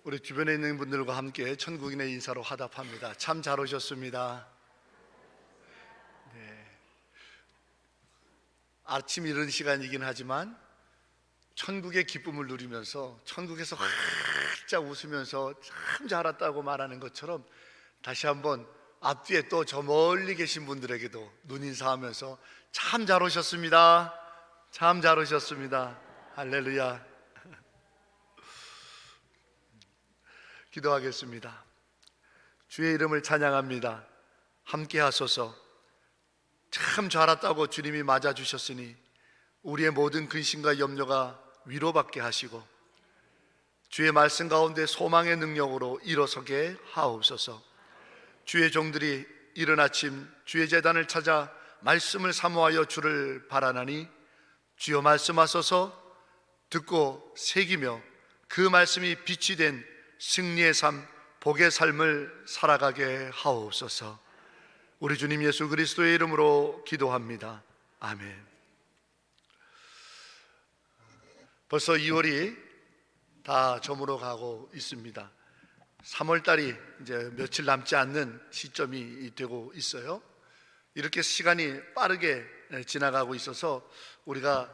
우리 주변에 있는 분들과 함께 천국인의 인사로 화답합니다. 참 잘 오셨습니다. 네. 아침 이른 시간이긴 하지만 천국의 기쁨을 누리면서 천국에서 활짝 웃으면서 참 잘 왔다고 말하는 것처럼 다시 한번 앞뒤에 또 저 멀리 계신 분들에게도 눈인사하면서 참 잘 오셨습니다. 참 잘 오셨습니다. 할렐루야. 기도하겠습니다. 주의 이름을 찬양합니다. 함께 하소서. 참 잘 왔다고 주님이 맞아주셨으니 우리의 모든 근심과 염려가 위로받게 하시고 주의 말씀 가운데 소망의 능력으로 일어서게 하옵소서. 주의 종들이 이른 아침 주의 제단을 찾아 말씀을 사모하여 주를 바라나니 주여 말씀하소서. 듣고 새기며 그 말씀이 빛이 된 승리의 삶, 복의 삶을 살아가게 하옵소서. 우리 주님 예수 그리스도의 이름으로 기도합니다. 아멘. 벌써 2월이 다 저물어 가고 있습니다. 3월달이 이제 며칠 남지 않는 시점이 되고 있어요. 이렇게 시간이 빠르게 지나가고 있어서 우리가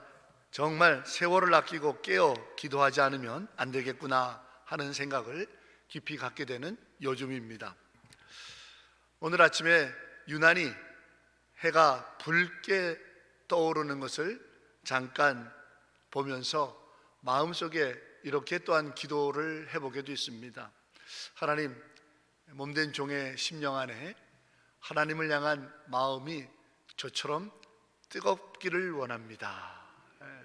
정말 세월을 아끼고 깨어 기도하지 않으면 안 되겠구나 하는 생각을 깊이 갖게 되는 요즘입니다. 오늘 아침에 유난히 해가 붉게 떠오르는 것을 잠깐 보면서 마음속에 이렇게 또한 기도를 해보게 됐습니다. 하나님, 몸된 종의 심령 안에 하나님을 향한 마음이 저처럼 뜨겁기를 원합니다.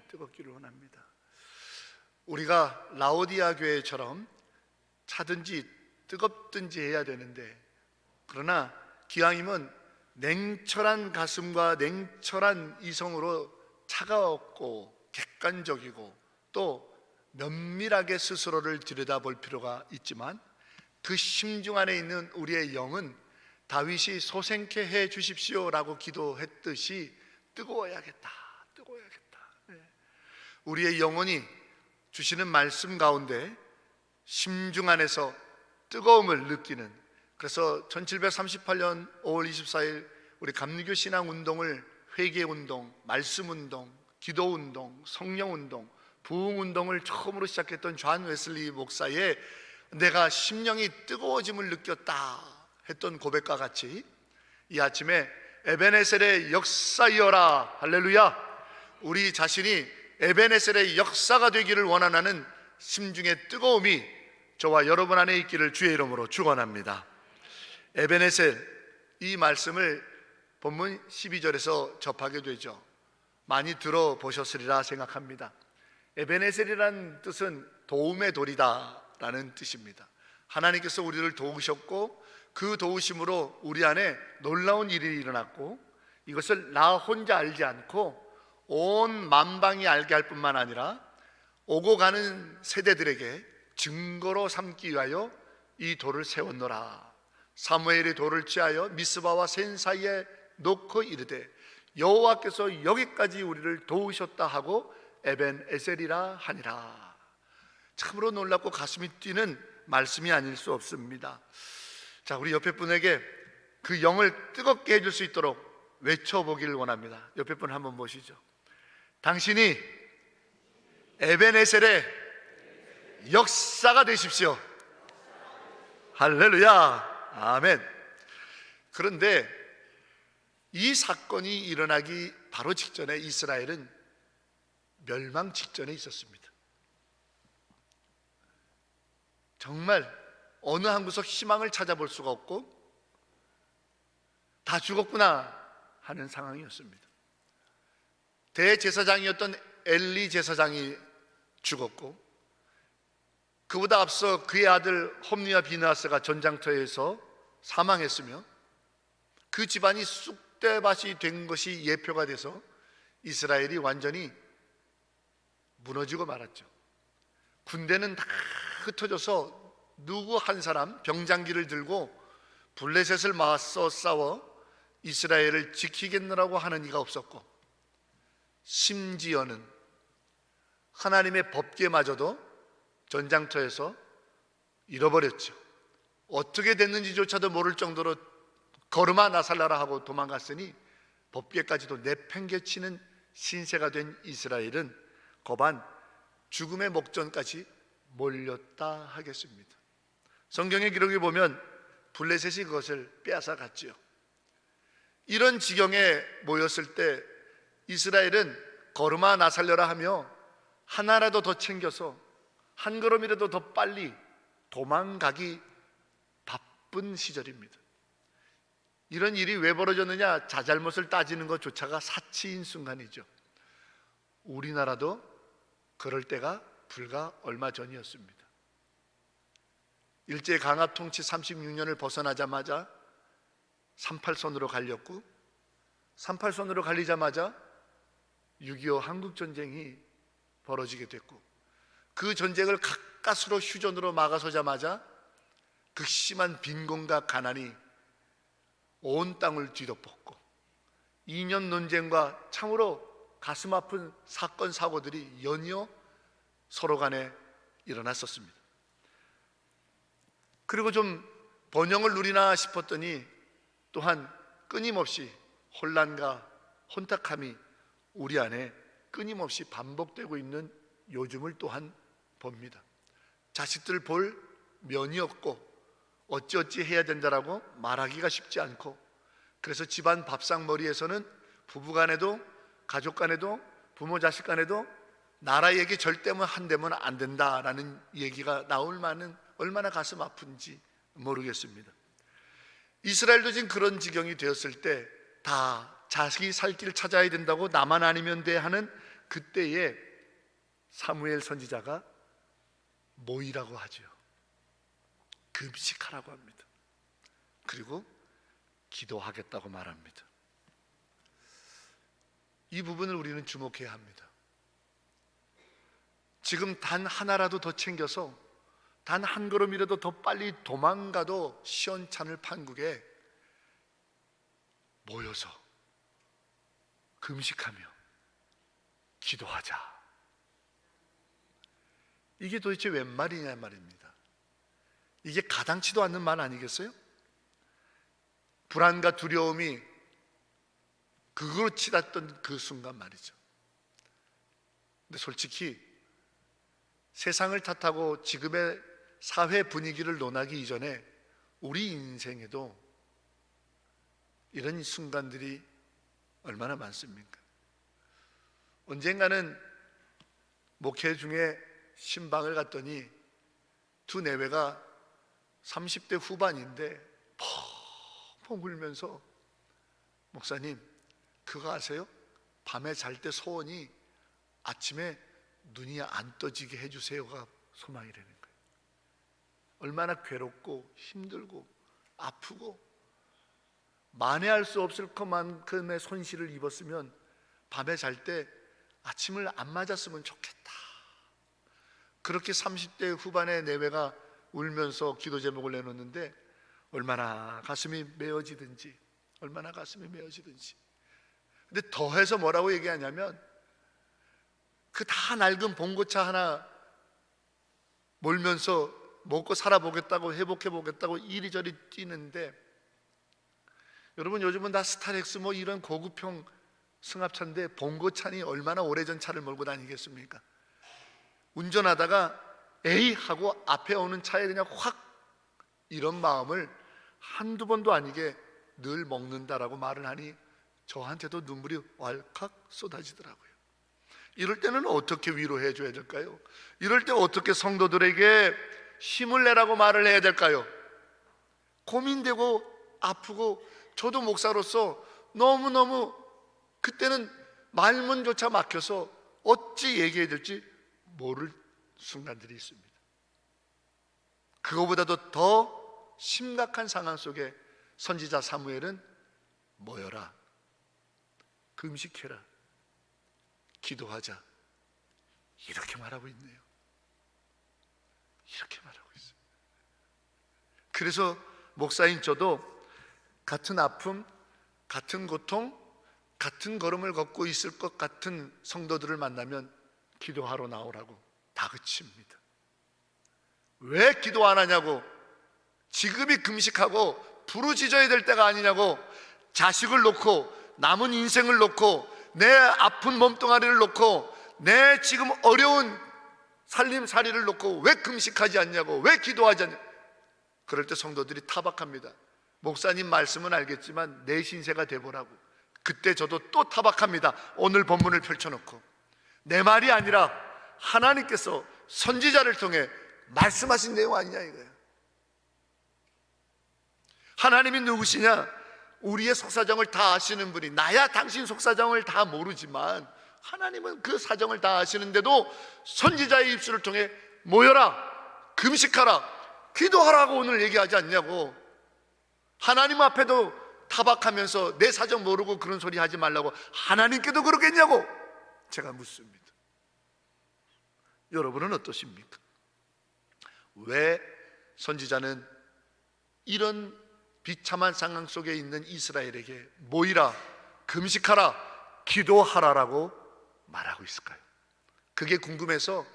뜨겁기를 원합니다. 우리가 라오디아 교회처럼 차든지 뜨겁든지 해야 되는데, 그러나 기왕이면 냉철한 가슴과 냉철한 이성으로 차가웠고 객관적이고 또 면밀하게 스스로를 들여다볼 필요가 있지만, 그 심중 안에 있는 우리의 영은 다윗이 소생케 해 주십시오라고 기도했듯이 뜨거워야겠다. 우리의 영혼이 주시는 말씀 가운데 심중 안에서 뜨거움을 느끼는, 그래서 1738년 5월 24일 우리 감리교 신앙운동을 회개운동, 말씀운동, 기도운동, 성령운동, 부흥운동을 처음으로 시작했던 존 웨슬리 목사의 내가 심령이 뜨거워짐을 느꼈다 했던 고백과 같이 이 아침에 에베네셀의 역사이여라, 할렐루야, 우리 자신이 에베네셀의 역사가 되기를 원하는 심중의 뜨거움이 저와 여러분 안에 있기를 주의 이름으로 축원합니다. 에베네셀, 이 말씀을 본문 12절에서 접하게 되죠. 많이 들어보셨으리라 생각합니다. 에베네셀이라는 뜻은 도움의 돌이다 라는 뜻입니다. 하나님께서 우리를 도우셨고 그 도우심으로 우리 안에 놀라운 일이 일어났고, 이것을 나 혼자 알지 않고 온 만방이 알게 할 뿐만 아니라 오고 가는 세대들에게 증거로 삼기 위하여 이 돌을 세웠노라. 사무엘이 돌을 취하여 미스바와 센 사이에 놓고 이르되 여호와께서 여기까지 우리를 도우셨다 하고 에벤에셀이라 하니라. 참으로 놀랍고 가슴이 뛰는 말씀이 아닐 수 없습니다. 자, 우리 옆에 분에게 그 영을 뜨겁게 해줄 수 있도록 외쳐보기를 원합니다. 옆에 분 한번 보시죠. 당신이 에벤에셀의 역사가 되십시오. 할렐루야, 아멘. 그런데 이 사건이 일어나기 바로 직전에 이스라엘은 멸망 직전에 있었습니다. 정말 어느 한 구석 희망을 찾아볼 수가 없고 다 죽었구나 하는 상황이었습니다. 대제사장이었던 엘리 제사장이 죽었고, 그보다 앞서 그의 아들 홈리와 비느하스가 전장터에서 사망했으며, 그 집안이 쑥대밭이 된 것이 예표가 돼서 이스라엘이 완전히 무너지고 말았죠. 군대는 다 흩어져서 누구 한 사람 병장기를 들고 블레셋을 맞서 싸워 이스라엘을 지키겠느라고 하는 이가 없었고, 심지어는 하나님의 법궤마저도 전장터에서 잃어버렸죠. 어떻게 됐는지조차도 모를 정도로 걸음아 나살라라 하고 도망갔으니 법궤까지도 내팽개치는 신세가 된 이스라엘은 거반 죽음의 목전까지 몰렸다 하겠습니다. 성경의 기록에 보면 블레셋이 그것을 빼앗아 갔지요. 이런 지경에 모였을 때 이스라엘은 걸음아 나살려라 하며 하나라도 더 챙겨서 한 걸음이라도 더 빨리 도망가기 바쁜 시절입니다. 이런 일이 왜 벌어졌느냐? 자잘못을 따지는 것조차가 사치인 순간이죠. 우리나라도 그럴 때가 불과 얼마 전이었습니다. 일제 강압 통치 36년을 벗어나자마자 38선으로 갈렸고, 38선으로 갈리자마자 6.25 한국전쟁이 벌어지게 됐고, 그 전쟁을 가까스로 휴전으로 막아서자마자 극심한 빈곤과 가난이 온 땅을 뒤덮었고, 2년 논쟁과 참으로 가슴 아픈 사건 사고들이 연이어 서로 간에 일어났었습니다. 그리고 좀 번영을 누리나 싶었더니 또한 끊임없이 혼란과 혼탁함이 우리 안에 끊임없이 반복되고 있는 요즘을 또한 봅니다. 자식들 볼 면이 없고 어찌어찌 해야 된다라고 말하기가 쉽지 않고, 그래서 집안 밥상머리에서는 부부간에도 가족간에도 부모 자식 간에도 나라 얘기 절대 한대면 안 된다라는 얘기가 나올 만한 얼마나 가슴 아픈지 모르겠습니다. 이스라엘도 지금 그런 지경이 되었을 때 다 자식이 살 길 찾아야 된다고 나만 아니면 돼 하는 그때에 사무엘 선지자가 모이라고 하죠. 금식하라고 합니다. 그리고 기도하겠다고 말합니다. 이 부분을 우리는 주목해야 합니다. 지금 단 하나라도 더 챙겨서 단 한 걸음이라도 더 빨리 도망가도 시원찮을 판국에 모여서 금식하며 기도하자. 이게 도대체 웬 말이냐 말입니다. 이게 가당치도 않는 말 아니겠어요? 불안과 두려움이 극으로 치닫던 그 순간 말이죠. 근데 솔직히 세상을 탓하고 지금의 사회 분위기를 논하기 이전에 우리 인생에도 이런 순간들이 얼마나 많습니까? 언젠가는 목회 중에 신방을 갔더니 두 내외가 30대 후반인데 펑펑 울면서, 목사님 그거 아세요? 밤에 잘 때 소원이 아침에 눈이 안 떠지게 해주세요가 소망이라는 거예요. 얼마나 괴롭고 힘들고 아프고 만회할 수 없을 것만큼의 손실을 입었으면 밤에 잘 때 아침을 안 맞았으면 좋겠다. 그렇게 30대 후반의 내외가 울면서 기도 제목을 내놓는데 얼마나 가슴이 메어지든지, 얼마나 가슴이 메어지든지. 근데 더해서 뭐라고 얘기하냐면, 그 다 낡은 봉고차 하나 몰면서 먹고 살아보겠다고, 회복해보겠다고 이리저리 뛰는데, 여러분 요즘은 다 스타렉스 뭐 이런 고급형 승합차인데 봉고차니 얼마나 오래전 차를 몰고 다니겠습니까? 운전하다가 에이 하고 앞에 오는 차에 그냥 확, 이런 마음을 한두 번도 아니게 늘 먹는다라고 말을 하니 저한테도 눈물이 왈칵 쏟아지더라고요. 이럴 때는 어떻게 위로해 줘야 될까요? 이럴 때 어떻게 성도들에게 힘을 내라고 말을 해야 될까요? 고민되고 아프고, 저도 목사로서 너무너무 그때는 말문조차 막혀서 어찌 얘기해야 될지 모를 순간들이 있습니다. 그거보다도 더 심각한 상황 속에 선지자 사무엘은 모여라, 금식해라, 기도하자, 이렇게 말하고 있네요. 이렇게 말하고 있어요. 그래서 목사인 저도 같은 아픔, 같은 고통, 같은 걸음을 걷고 있을 것 같은 성도들을 만나면 기도하러 나오라고 다그칩니다. 왜 기도 안 하냐고, 지금이 금식하고 부르짖어야 될 때가 아니냐고, 자식을 놓고 남은 인생을 놓고 내 아픈 몸뚱아리를 놓고 내 지금 어려운 살림살이를 놓고 왜 금식하지 않냐고, 왜 기도하지 않냐고. 그럴 때 성도들이 타박합니다. 목사님 말씀은 알겠지만 내 신세가 돼보라고. 그때 저도 또 타박합니다. 오늘 본문을 펼쳐놓고 내 말이 아니라 하나님께서 선지자를 통해 말씀하신 내용 아니냐 이거예요. 하나님이 누구시냐? 우리의 속사정을 다 아시는 분이, 나야 당신 속사정을 다 모르지만 하나님은 그 사정을 다 아시는데도 선지자의 입술을 통해 모여라, 금식하라, 기도하라고 오늘 얘기하지 않냐고. 하나님 앞에도 타박하면서 내 사정 모르고 그런 소리 하지 말라고 하나님께도 그러겠냐고 제가 묻습니다. 여러분은 어떠십니까? 왜 선지자는 이런 비참한 상황 속에 있는 이스라엘에게 모이라, 금식하라, 기도하라라고 말하고 있을까요? 그게 궁금해서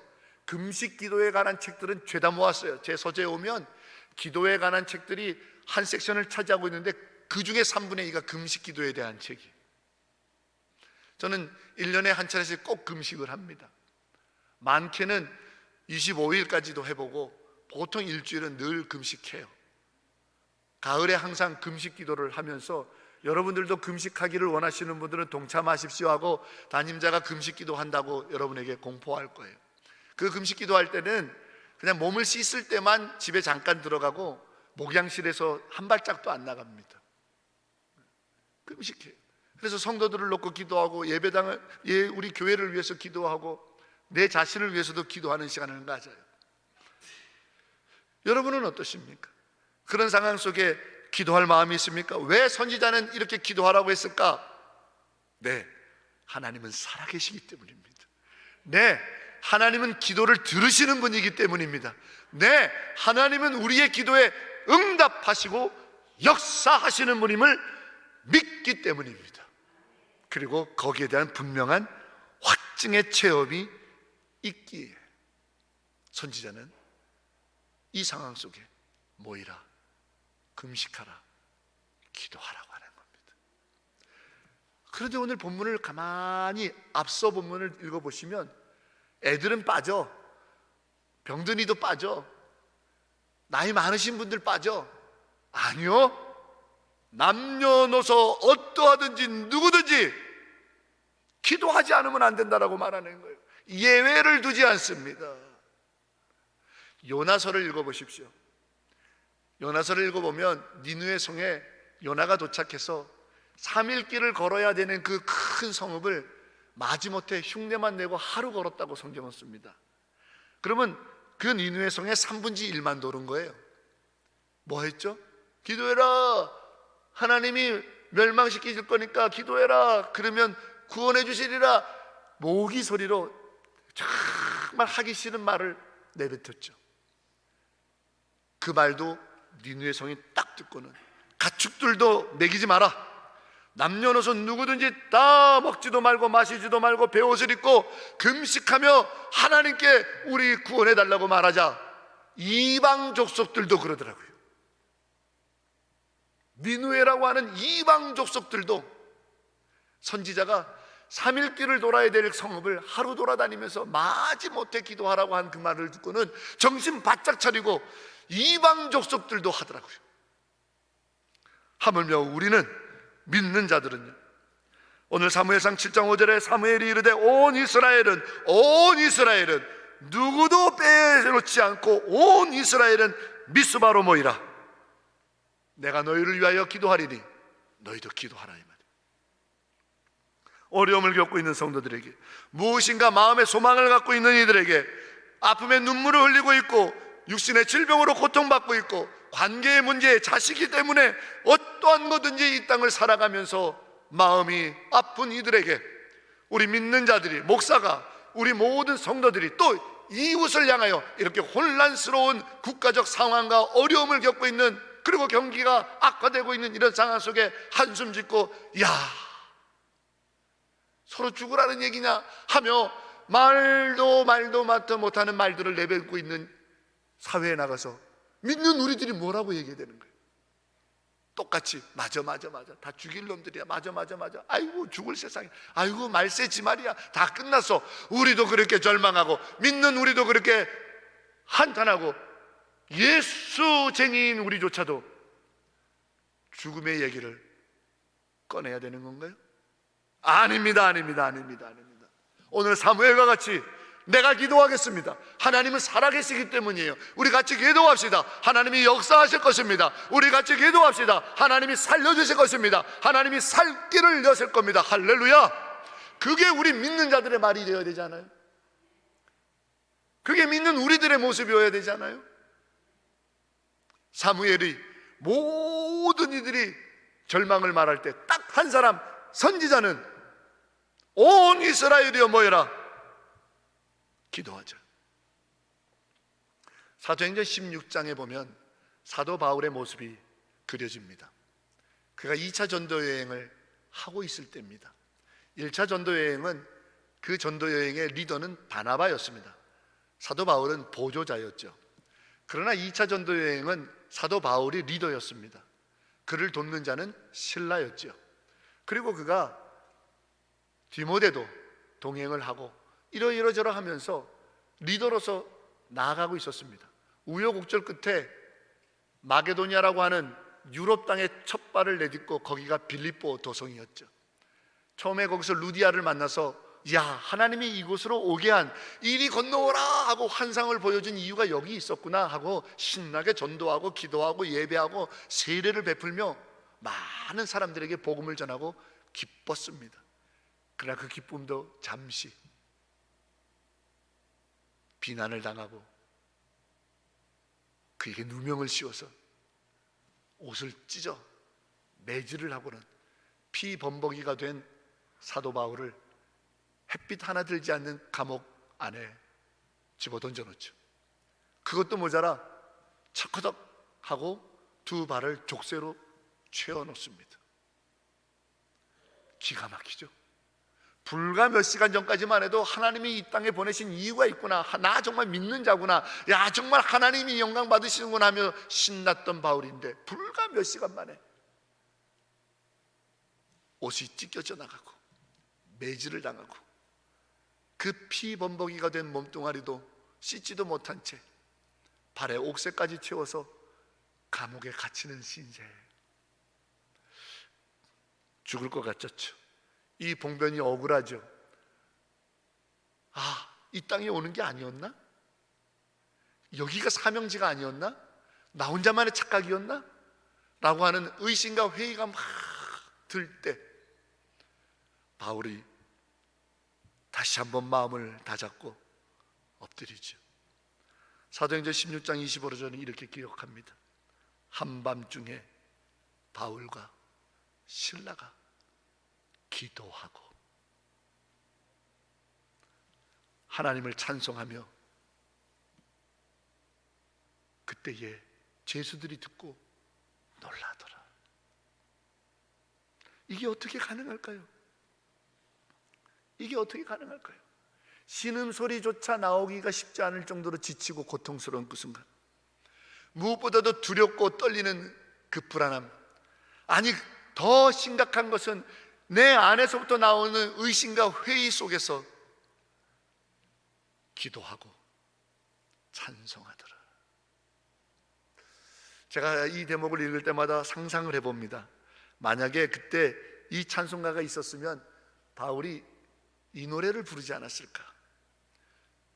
금식 기도에 관한 책들은 죄다 모았어요. 제 서재에 오면 기도에 관한 책들이 한 섹션을 차지하고 있는데 그 중에 3분의 2가 금식 기도에 대한 책이에요. 저는 1년에 한 차례씩 꼭 금식을 합니다. 많게는 25일까지도 해보고 보통 일주일은 늘 금식해요. 가을에 항상 금식 기도를 하면서 여러분들도 금식하기를 원하시는 분들은 동참하십시오 하고 담임자가 금식 기도한다고 여러분에게 공포할 거예요. 그 금식 기도할 때는 그냥 몸을 씻을 때만 집에 잠깐 들어가고 목양실에서 한 발짝도 안 나갑니다. 금식해요. 그래서 성도들을 놓고 기도하고 예배당을, 우리 교회를 위해서 기도하고 내 자신을 위해서도 기도하는 시간을 가져요. 여러분은 어떠십니까? 그런 상황 속에 기도할 마음이 있습니까? 왜 선지자는 이렇게 기도하라고 했을까? 네, 하나님은 살아계시기 때문입니다. 네, 하나님은 기도를 들으시는 분이기 때문입니다. 네, 하나님은 우리의 기도에 응답하시고 역사하시는 분임을 믿기 때문입니다. 그리고 거기에 대한 분명한 확증의 체험이 있기에 선지자는 이 상황 속에 모이라, 금식하라, 기도하라고 하는 겁니다. 그런데 오늘 본문을 가만히 앞서 본문을 읽어보시면 애들은 빠져, 병든이도 빠져, 나이 많으신 분들 빠져. 아니요, 남녀노소 어떠하든지 누구든지 기도하지 않으면 안 된다라고 말하는 거예요. 예외를 두지 않습니다. 요나서를 읽어보십시오. 요나서를 읽어보면 니느웨 성에 요나가 도착해서 3일 길을 걸어야 되는 그 큰 성읍을 마지못해 흉내만 내고 하루 걸었다고 성경은 씁니다. 그러면 그 니느웨 성의 3분의 1만 도는 거예요. 뭐 했죠? 기도해라, 하나님이 멸망시키실 거니까 기도해라, 그러면 구원해 주시리라, 모기 소리로 정말 하기 싫은 말을 내뱉었죠. 그 말도 니느웨 성이 딱 듣고는 가축들도 먹이지 마라, 남녀노소 누구든지 다 먹지도 말고 마시지도 말고 베옷을 입고 금식하며 하나님께 우리 구원해 달라고 말하자. 이방 족속들도 그러더라고요. 니느웨라고 하는 이방 족속들도 선지자가 3일 길을 돌아야 될 성읍을 하루 돌아다니면서 마지못해 기도하라고 한 그 말을 듣고는 정신 바짝 차리고 이방 족속들도 하더라고요. 하물며 우리는, 믿는 자들은요, 오늘 사무엘상 7장 5절에 사무엘이 이르되 온 이스라엘은 누구도 빼놓지 않고 온 이스라엘은 미스바로 모이라, 내가 너희를 위하여 기도하리니 너희도 기도하라, 이 말이에요. 어려움을 겪고 있는 성도들에게, 무엇인가 마음의 소망을 갖고 있는 이들에게, 아픔에 눈물을 흘리고 있고 육신의 질병으로 고통받고 있고 관계의 문제, 자식이 때문에 어떠한 거든지 이 땅을 살아가면서 마음이 아픈 이들에게 우리 믿는 자들이, 목사가, 우리 모든 성도들이 또 이웃을 향하여 이렇게 혼란스러운 국가적 상황과 어려움을 겪고 있는, 그리고 경기가 악화되고 있는 이런 상황 속에 한숨 짓고 야, 서로 죽으라는 얘기냐 하며 말도 못하는 말들을 내뱉고 있는 사회에 나가서 믿는 우리들이 뭐라고 얘기해야 되는 거예요? 똑같이 맞아 다 죽일 놈들이야, 맞아 아이고 죽을 세상에, 아이고 말세지 말이야, 다 끝났어. 우리도 그렇게 절망하고 믿는 우리도 그렇게 한탄하고 예수쟁이인 우리조차도 죽음의 얘기를 꺼내야 되는 건가요? 아닙니다. 오늘 사무엘과 같이 내가 기도하겠습니다. 하나님은 살아계시기 때문이에요. 우리 같이 기도합시다. 하나님이 역사하실 것입니다. 우리 같이 기도합시다. 하나님이 살려주실 것입니다. 하나님이 살 길을 여실 겁니다. 할렐루야. 그게 우리 믿는 자들의 말이 되어야 되잖아요. 그게 믿는 우리들의 모습이어야 되잖아요. 사무엘이 모든 이들이 절망을 말할 때 딱 한 사람, 선지자는 온 이스라엘이여 모여라, 기도하자. 사도행전 16장에 보면 사도 바울의 모습이 그려집니다. 그가 2차 전도여행을 하고 있을 때입니다. 1차 전도여행은 그 전도여행의 리더는 바나바였습니다. 사도 바울은 보조자였죠. 그러나 2차 전도여행은 사도 바울이 리더였습니다. 그를 돕는 자는 실라였죠. 그리고 그가 디모데도 동행을 하고 이러저러 하면서 리더로서 나아가고 있었습니다. 우여곡절 끝에 마게도니아라고 하는 유럽 땅에 첫 발을 내딛고 거기가 빌립보 도성이었죠. 처음에 거기서 루디아를 만나서 야, 하나님이 이곳으로 오게 한, 이리 건너오라 하고 환상을 보여준 이유가 여기 있었구나 하고 신나게 전도하고 기도하고 예배하고 세례를 베풀며 많은 사람들에게 복음을 전하고 기뻤습니다. 그러나 그 기쁨도 잠시 비난을 당하고 그에게 누명을 씌워서 옷을 찢어 매질을 하고는 피범벅이가 된 사도 바울을 햇빛 하나 들지 않는 감옥 안에 집어 던져놓죠. 그것도 모자라 척허덕 하고 두 발을 족쇄로 채워놓습니다. 기가 막히죠. 불과 몇 시간 전까지만 해도 하나님이 이 땅에 보내신 이유가 있구나, 나 정말 믿는 자구나, 야 정말 하나님이 영광 받으시는구나 하며 신났던 바울인데 불과 몇 시간 만에 옷이 찢겨져 나가고 매질을 당하고 그 피범벅이가 된 몸뚱아리도 씻지도 못한 채 발에 옥새까지 채워서 감옥에 갇히는 신세. 죽을 것 같았죠. 이 봉변이 억울하죠. 아, 이 땅에 오는 게 아니었나? 여기가 사명지가 아니었나? 나 혼자만의 착각이었나? 라고 하는 의심과 회의가 막 들 때 바울이 다시 한번 마음을 다잡고 엎드리죠. 사도행전 16장 25절은 이렇게 기록합니다. 한밤중에 바울과 실라가 기도하고 하나님을 찬송하며 그때에 죄수들이 듣고 놀라더라. 이게 어떻게 가능할까요? 이게 어떻게 가능할까요? 신음소리조차 나오기가 쉽지 않을 정도로 지치고 고통스러운 그 순간, 무엇보다도 두렵고 떨리는 그 불안함, 아니 더 심각한 것은 내 안에서부터 나오는 의심과 회의 속에서 기도하고 찬송하더라. 제가 이 대목을 읽을 때마다 상상을 해봅니다. 만약에 그때 이 찬송가가 있었으면 바울이 이 노래를 부르지 않았을까?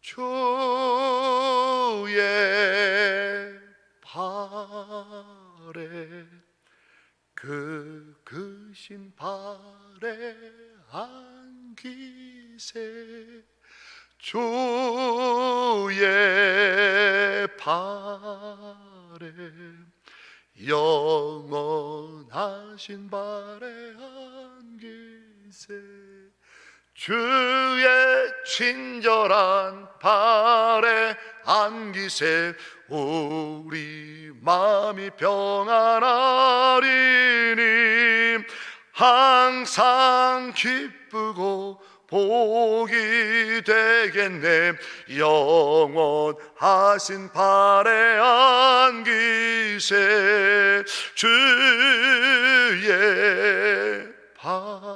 주의 발에 그 크신 발에 안기세, 주의 발에 영원하신 발에 안기세, 주의 친절한 발에 안기세, 우리 마음이 평안하리니 항상 기쁘고 복이 되겠네. 영원하신 발에 안기세. 주의 발에,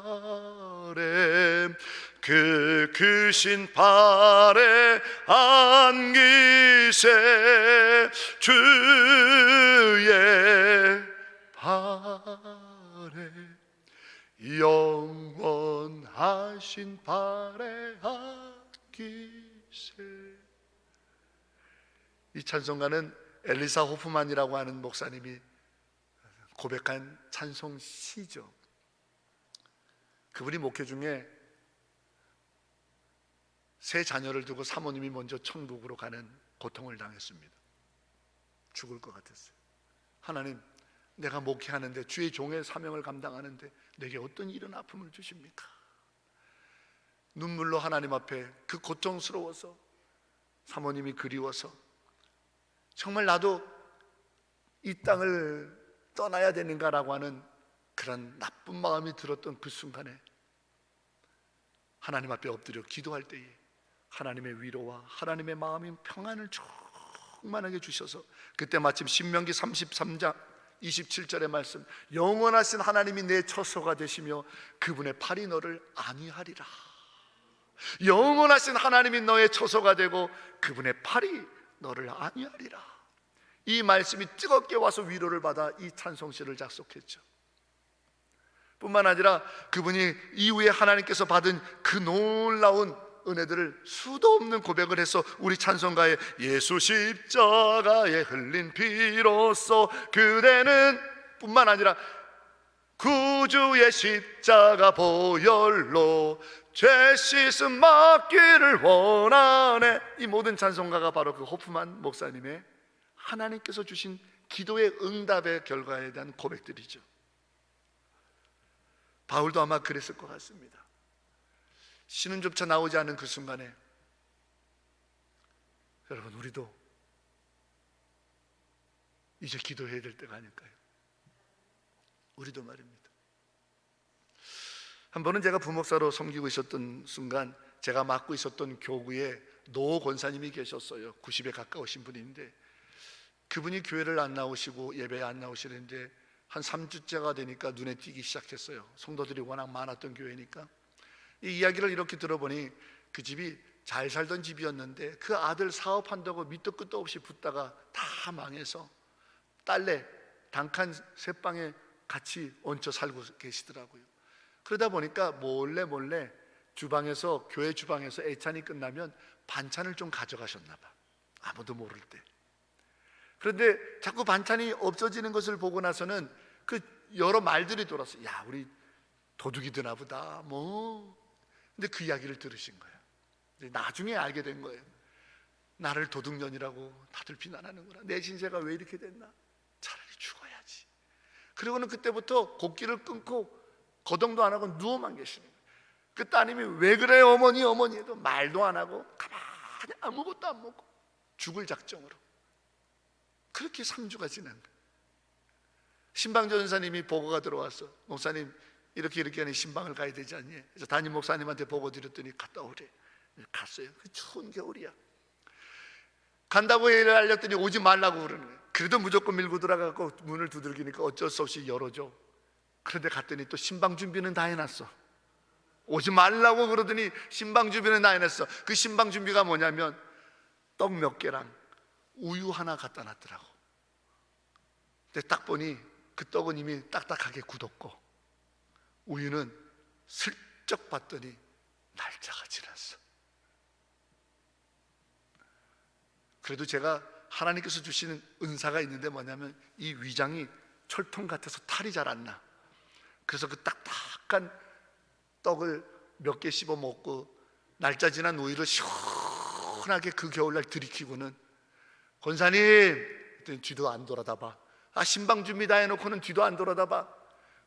그 크신 발에 안기세. 주의 발에, 영원하신 발에 안기세. 이 찬송가는 엘리사 호프만이라고 하는 목사님이 고백한 찬송 시죠. 그분이 목회 중에 세 자녀를 두고 사모님이 먼저 천국으로 가는 고통을 당했습니다. 죽을 것 같았어요. 하나님, 내가 목회하는데, 주의 종의 사명을 감당하는데 내게 어떤 이런 아픔을 주십니까? 눈물로 하나님 앞에 그 고통스러워서, 사모님이 그리워서, 정말 나도 이 땅을 떠나야 되는가라고 하는 그런 나쁜 마음이 들었던 그 순간에 하나님 앞에 엎드려 기도할 때에 하나님의 위로와 하나님의 마음이 평안을 충만하게 주셔서, 그때 마침 신명기 33장 27절의 말씀, 영원하신 하나님이 내 처소가 되시며 그분의 팔이 너를 안위하리라. 영원하신 하나님이 너의 처소가 되고 그분의 팔이 너를 안위하리라. 이 말씀이 뜨겁게 와서 위로를 받아 이 찬송시를 작곡했죠. 뿐만 아니라 그분이 이후에 하나님께서 받은 그 놀라운 은혜들을 수도 없는 고백을 해서 우리 찬송가에 예수 십자가에 흘린 피로써 그대는, 뿐만 아니라 구주의 십자가 보혈로 죄 씻음 맡기를 원하네. 이 모든 찬송가가 바로 그 호프만 목사님의 하나님께서 주신 기도의 응답의 결과에 대한 고백들이죠. 바울도 아마 그랬을 것 같습니다. 신음조차 나오지 않은 그 순간에, 여러분, 우리도 이제 기도해야 될 때가 아닐까요? 우리도 말입니다. 한 번은 제가 부목사로 섬기고 있었던 순간, 제가 맡고 있었던 교구에 노 권사님이 계셨어요. 90에 가까우신 분인데, 그분이 교회를 안 나오시고 예배에 안 나오시는데 한 3주째가 되니까 눈에 띄기 시작했어요. 성도들이 워낙 많았던 교회니까. 이 이야기를 이렇게 들어보니 그 집이 잘 살던 집이었는데 그 아들 사업한다고 밑도 끝도 없이 붙다가 다 망해서 딸내 단칸 세 방에 같이 얹혀 살고 계시더라고요. 그러다 보니까 몰래 주방에서, 교회 주방에서 애찬이 끝나면 반찬을 좀 가져가셨나 봐. 아무도 모를 때. 그런데 자꾸 반찬이 없어지는 것을 보고 나서는 그 여러 말들이 돌았어요. 야, 우리 도둑이 드나 보다 뭐. 근데 그 이야기를 들으신 거예요. 나중에 알게 된 거예요. 나를 도둑년이라고 다들 비난하는구나. 내 신세가 왜 이렇게 됐나? 차라리 죽어야지. 그리고는 그때부터 곡기를 끊고 거동도 안 하고 누워만 계시는 거예요. 그 따님이 왜 그래요 어머니 어머니 해도 말도 안 하고 가만히 아무것도 안 먹고 죽을 작정으로 그렇게 3주가 지난 거예요. 신방조 전사님이 보고가 들어왔어. 목사님 이렇게 하니 신방을 가야 되지 않니? 그래서 담임 목사님한테 보고 드렸더니 갔다 오래. 갔어요. 추운 겨울이야. 간다고 알렸더니 오지 말라고 그러는 거예요. 그래도 무조건 밀고 들어가고 문을 두들기니까 어쩔 수 없이 열어줘. 그런데 갔더니 또 신방 준비는 다 해놨어. 오지 말라고 그러더니 신방 준비는 다 해놨어. 그 신방 준비가 뭐냐면 떡 몇 개랑 우유 하나 갖다 놨더라고. 근데 딱 보니 그 떡은 이미 딱딱하게 굳었고 우유는 슬쩍 봤더니 날짜가 지났어. 그래도 제가 하나님께서 주시는 은사가 있는데 뭐냐면 이 위장이 철통 같아서 탈이 잘 안 나. 그래서 그 딱딱한 떡을 몇 개 씹어 먹고 날짜 지난 우유를 시원하게 그 겨울날 들이키고는 권사님 그랬더니 뒤도 안 돌아다봐. 아 신방 준비 다 해놓고는 뒤도 안 돌아다봐.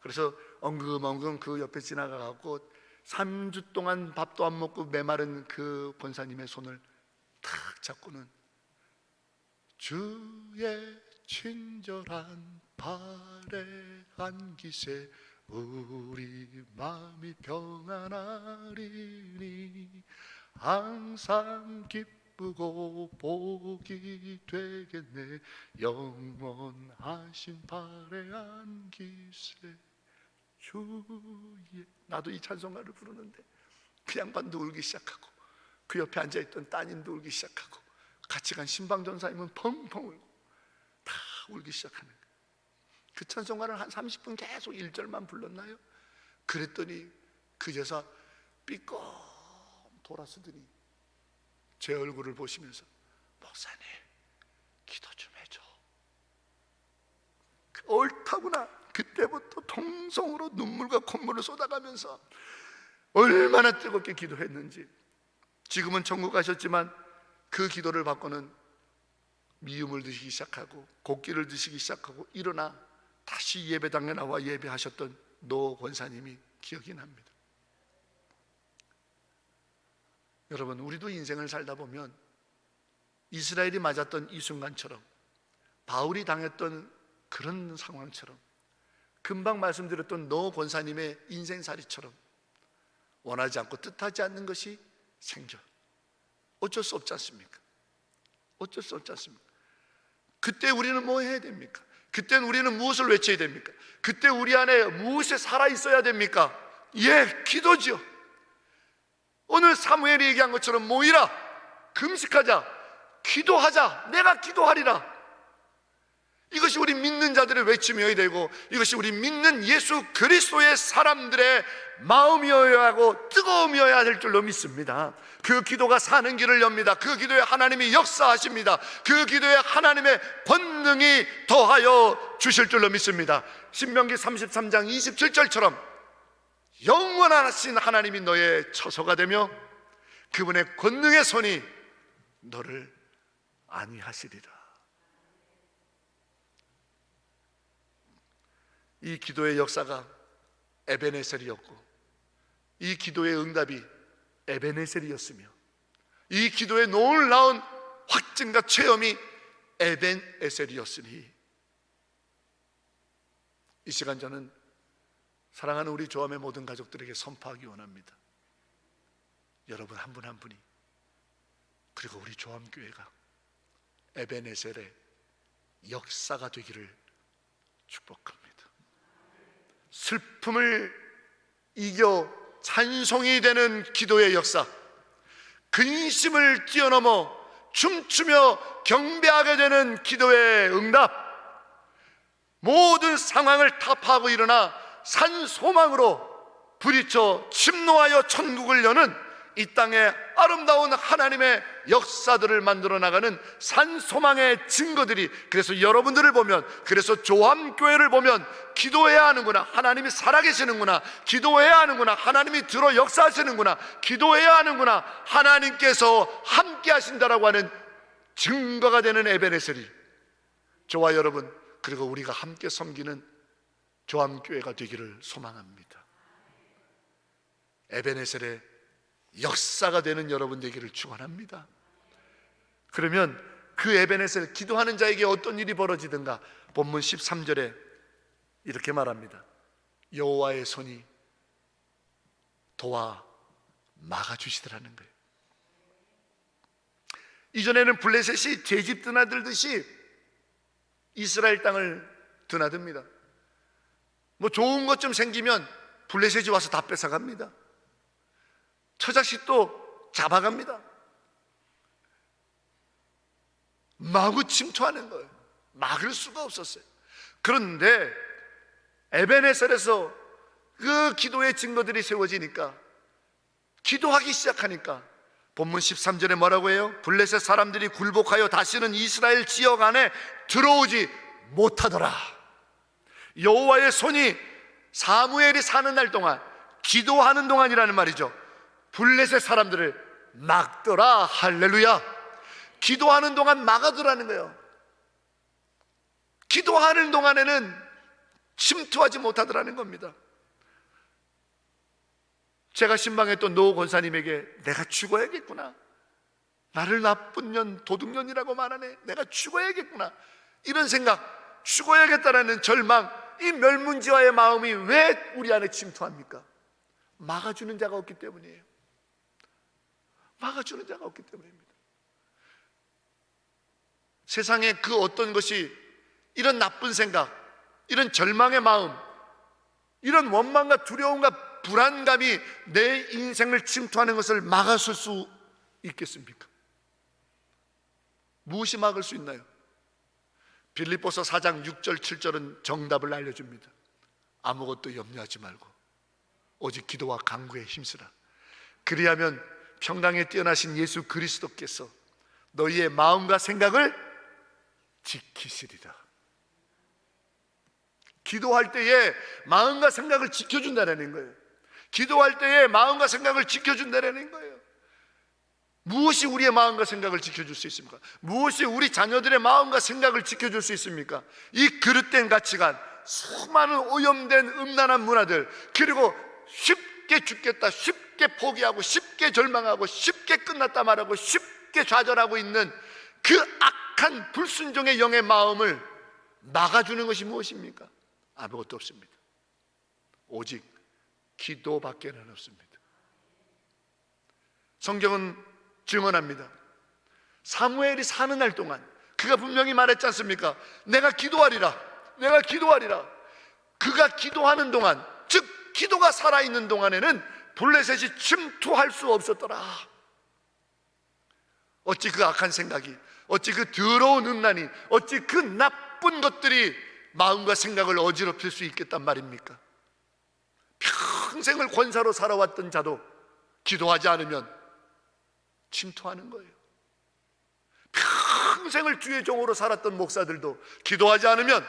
그래서 엉금엉금 그 옆에 지나가갖고 3주 동안 밥도 안 먹고 메마른 그 권사님의 손을 탁 잡고는 주의 친절한 발에 안기세 우리 마음이 평안하리니 항상 기쁘고 복이 되겠네. 영원하신 발에 안기세 주의. 나도 이 찬송가를 부르는데 그 양반도 울기 시작하고 그 옆에 앉아있던 따님도 울기 시작하고 같이 간 신방전사님은 펑펑 울고 다 울기 시작하는 거예요. 그 찬송가를 한 30분 계속 1절만 불렀나요? 그랬더니 그제서 삐끔 돌아서더니 제 얼굴을 보시면서 목사님 기도 좀 해줘. 옳다구나. 그때부터 통성으로 눈물과 콧물을 쏟아가면서 얼마나 뜨겁게 기도했는지. 지금은 천국 가셨지만 그 기도를 받고는 미움을 드시기 시작하고 곡기를 드시기 시작하고 일어나 다시 예배당에 나와 예배하셨던 노 권사님이 기억이 납니다. 여러분, 우리도 인생을 살다 보면 이스라엘이 맞았던 이 순간처럼, 바울이 당했던 그런 상황처럼, 금방 말씀드렸던 노 권사님의 인생살이처럼 원하지 않고 뜻하지 않는 것이 생겨. 어쩔 수 없지 않습니까? 어쩔 수 없지 않습니까? 그때 우리는 뭐 해야 됩니까? 그때 우리는 무엇을 외쳐야 됩니까? 그때 우리 안에 무엇에 살아있어야 됩니까? 예, 기도죠. 오늘 사무엘이 얘기한 것처럼 모이라, 금식하자, 기도하자, 내가 기도하리라. 이것이 우리 믿는 자들의 외침이어야 되고, 이것이 우리 믿는 예수 그리스도의 사람들의 마음이어야 하고 뜨거움이어야 될 줄로 믿습니다. 그 기도가 사는 길을 엽니다. 그 기도에 하나님이 역사하십니다. 그 기도에 하나님의 권능이 더하여 주실 줄로 믿습니다. 신명기 33장 27절처럼 영원하신 하나님이 너의 처소가 되며 그분의 권능의 손이 너를 안위하시리라. 이 기도의 역사가 에베네셀이었고, 이 기도의 응답이 에베네셀이었으며, 이 기도의 놀라운 확증과 체험이 에벤에셀이었으니, 이 시간 저는 사랑하는 우리 조함의 모든 가족들에게 선포하기 원합니다. 여러분 한 분 한 분이, 그리고 우리 조함교회가 에베네셀의 역사가 되기를 축복합니다. 슬픔을 이겨 찬송이 되는 기도의 역사, 근심을 뛰어넘어 춤추며 경배하게 되는 기도의 응답, 모든 상황을 타파하고 일어나 산 소망으로 부딪혀 침노하여 천국을 여는 이 땅의 아름다운 하나님의 역사들을 만들어 나가는 산 소망의 증거들이, 그래서 여러분들을 보면, 그래서 조함교회를 보면 기도해야 하는구나, 하나님이 살아계시는구나, 기도해야 하는구나, 하나님이 들어 역사하시는구나, 기도해야 하는구나, 하나님께서 함께 하신다라고 하는 증거가 되는 에베네셀이 저와 여러분, 그리고 우리가 함께 섬기는 조함교회가 되기를 소망합니다. 에베네셀의 역사가 되는 여러분 되기를 축원합니다. 그러면 그 에베네셀, 기도하는 자에게 어떤 일이 벌어지든가 본문 13절에 이렇게 말합니다. 여호와의 손이 도와 막아주시더라는 거예요. 이전에는 블레셋이 죄집 드나들듯이 이스라엘 땅을 드나듭니다. 뭐 좋은 것 좀 생기면 블레셋이 와서 다 뺏어갑니다. 처자식도 잡아갑니다. 마구 침투하는 거예요. 막을 수가 없었어요. 그런데 에베네셀에서 그 기도의 증거들이 세워지니까, 기도하기 시작하니까 본문 13절에 뭐라고 해요? 블레셋 사람들이 굴복하여 다시는 이스라엘 지역 안에 들어오지 못하더라. 여호와의 손이 사무엘이 사는 날 동안, 기도하는 동안이라는 말이죠, 블레셋 사람들을 막더라. 할렐루야. 기도하는 동안 막아두라는 거예요. 기도하는 동안에는 침투하지 못하더라는 겁니다. 제가 신방했던 노 권사님에게 내가 죽어야겠구나, 나를 나쁜 년, 도둑년이라고 말하네, 내가 죽어야겠구나, 이런 생각, 죽어야겠다라는 절망, 이 멸문지화의 마음이 왜 우리 안에 침투합니까? 막아주는 자가 없기 때문이에요. 막아주는 자가 없기 때문입니다. 세상에 그 어떤 것이 이런 나쁜 생각, 이런 절망의 마음, 이런 원망과 두려움과 불안감이 내 인생을 침투하는 것을 막아설 수 있겠습니까? 무엇이 막을 수 있나요? 빌립보서 4장 6절 7절은 정답을 알려줍니다. 아무것도 염려하지 말고 오직 기도와 간구에 힘쓰라. 그리하면 평강에 뛰어나신 예수 그리스도께서 너희의 마음과 생각을 지키시리라. 기도할 때에 마음과 생각을 지켜준다는 거예요. 기도할 때에 마음과 생각을 지켜준다는 거예요. 무엇이 우리의 마음과 생각을 지켜줄 수 있습니까? 무엇이 우리 자녀들의 마음과 생각을 지켜줄 수 있습니까? 이 그릇된 가치관, 수많은 오염된 음란한 문화들, 그리고 쉽게 죽겠다, 쉽게 포기하고 쉽게 절망하고 쉽게 끝났다 말하고 쉽게 좌절하고 있는 그 악한 불순종의 영의 마음을 막아주는 것이 무엇입니까? 아무것도 없습니다. 오직 기도밖에는 없습니다. 성경은 증언합니다. 사무엘이 사는 날 동안 그가 분명히 말했지 않습니까? 내가 기도하리라, 내가 기도하리라. 그가 기도하는 동안, 즉 기도가 살아있는 동안에는 블레셋이 침투할 수 없었더라. 어찌 그 악한 생각이, 어찌 그 더러운 음란이, 어찌 그 나쁜 것들이 마음과 생각을 어지럽힐 수 있겠단 말입니까? 평생을 권사로 살아왔던 자도 기도하지 않으면 침투하는 거예요. 평생을 주의 종으로 살았던 목사들도 기도하지 않으면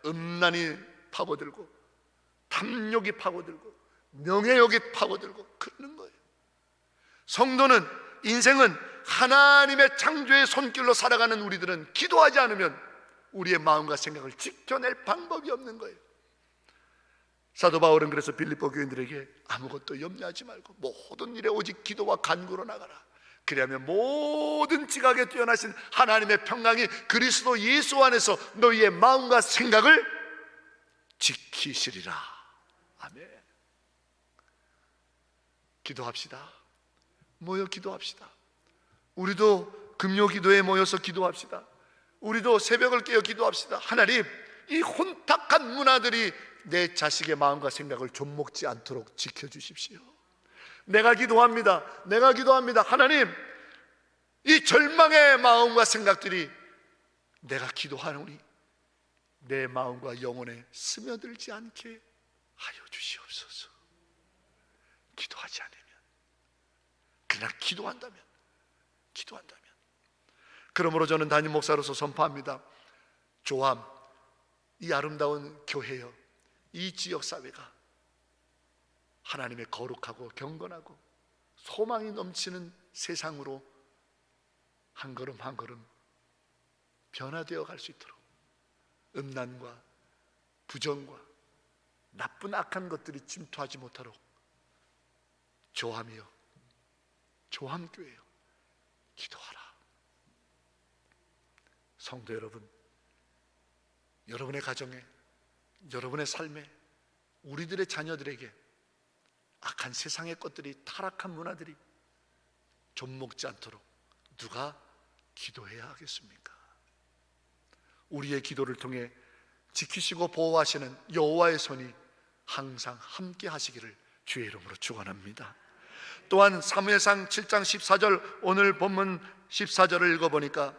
음란이 파고들고 탐욕이 파고들고 명예욕이 파고들고 그러는 거예요. 성도는, 인생은 하나님의 창조의 손길로 살아가는 우리들은 기도하지 않으면 우리의 마음과 생각을 지켜낼 방법이 없는 거예요. 사도 바울은 그래서 빌립보 교인들에게 아무것도 염려하지 말고 모든 일에 오직 기도와 간구로 나가라. 그리하면 모든 지각에 뛰어나신 하나님의 평강이 그리스도 예수 안에서 너희의 마음과 생각을 지키시리라. 아멘. 기도합시다. 모여 기도합시다. 우리도 금요 기도에 모여서 기도합시다. 우리도 새벽을 깨어 기도합시다. 하나님, 이 혼탁한 문화들이 내 자식의 마음과 생각을 좀먹지 않도록 지켜주십시오. 내가 기도합니다. 내가 기도합니다. 하나님, 이 절망의 마음과 생각들이 내가 기도하노니 내 마음과 영혼에 스며들지 않게 하여 주시옵소서. 기도하지 않으면, 그냥 기도한다면. 그러므로 저는 담임 목사로서 선포합니다. 조함, 이 아름다운 교회여, 이 지역사회가 하나님의 거룩하고 경건하고 소망이 넘치는 세상으로 한 걸음 한 걸음 변화되어 갈 수 있도록 음란과 부정과 나쁜 악한 것들이 침투하지 못하도록 조함이여, 조함교회여, 기도하라. 성도 여러분, 여러분의 가정에, 여러분의 삶에, 우리들의 자녀들에게 악한 세상의 것들이, 타락한 문화들이 좀먹지 않도록 누가 기도해야 하겠습니까? 우리의 기도를 통해 지키시고 보호하시는 여호와의 손이 항상 함께 하시기를 주의 이름으로 축원합니다. 또한 사무엘상 7장 14절, 오늘 본문 14절을 읽어보니까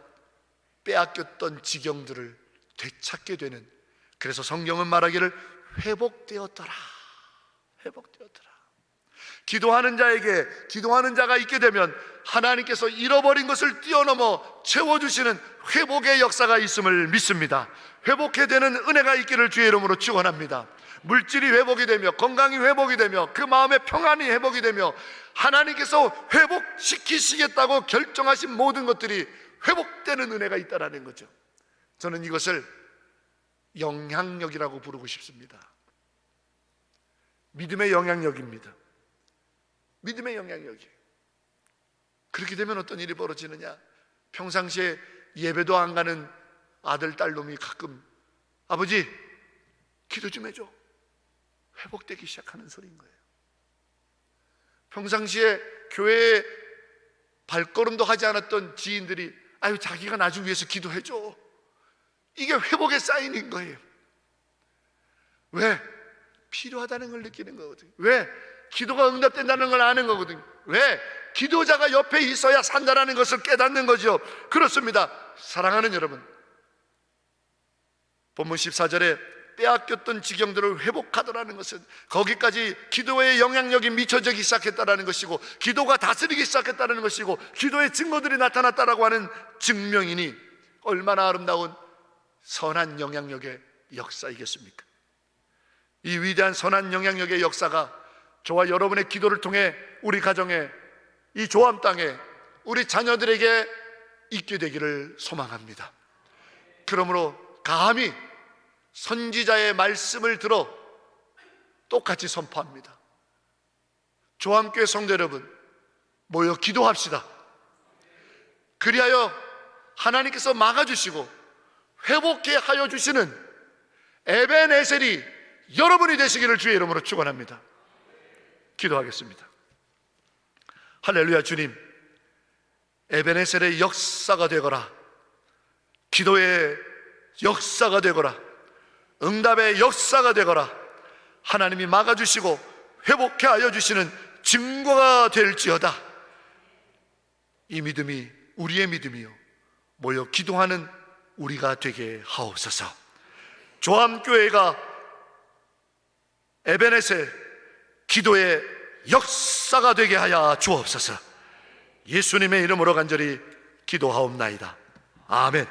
빼앗겼던 지경들을 되찾게 되는, 그래서 성경은 말하기를 회복되었더라. 기도하는 자에게, 기도하는 자가 있게 되면 하나님께서 잃어버린 것을 뛰어넘어 채워주시는 회복의 역사가 있음을 믿습니다. 회복해 되는 은혜가 있기를 주의 이름으로 축원합니다. 물질이 회복이 되며, 건강이 회복이 되며, 그 마음의 평안이 회복이 되며, 하나님께서 회복시키시겠다고 결정하신 모든 것들이 회복되는 은혜가 있다는 거죠. 저는 이것을 영향력이라고 부르고 싶습니다. 믿음의 영향력입니다. 믿음의 영향력이에요. 그렇게 되면 어떤 일이 벌어지느냐? 평상시에 예배도 안 가는 아들, 딸 놈이 가끔 아버지 기도 좀 해줘. 회복되기 시작하는 소리인 거예요. 평상시에 교회에 발걸음도 하지 않았던 지인들이 아유 자기가 나중 위해서 기도해줘. 이게 회복의 사인인 거예요. 왜? 필요하다는 걸 느끼는 거거든요. 왜? 기도가 응답된다는 걸 아는 거거든요. 왜? 기도자가 옆에 있어야 산다는 것을 깨닫는 거죠. 그렇습니다. 사랑하는 여러분, 본문 14절에 빼앗겼던 지경들을 회복하더라는 것은 거기까지 기도의 영향력이 미쳐지기 시작했다는 것이고, 기도가 다스리기 시작했다는 것이고, 기도의 증거들이 나타났다라고 하는 증명이니 얼마나 아름다운 선한 영향력의 역사이겠습니까? 이 위대한 선한 영향력의 역사가 저와 여러분의 기도를 통해 우리 가정에, 이 조암 땅에, 우리 자녀들에게 있게 되기를 소망합니다. 그러므로 감히 선지자의 말씀을 들어 똑같이 선포합니다. 조암교회 성도 여러분, 모여 기도합시다. 그리하여 하나님께서 막아주시고 회복케 하여 주시는 에벤에셀이 여러분이 되시기를 주의 이름으로 축원합니다. 기도하겠습니다. 할렐루야. 주님, 에벤에셀의 역사가 되거라, 기도의 역사가 되거라, 응답의 역사가 되거라, 하나님이 막아주시고 회복케 하여 주시는 증거가 될지어다. 이 믿음이 우리의 믿음이요, 모여 기도하는 우리가 되게 하옵소서. 조암교회가 에벤에셀 기도의 역사가 되게 하여 주옵소서. 예수님의 이름으로 간절히 기도하옵나이다. 아멘.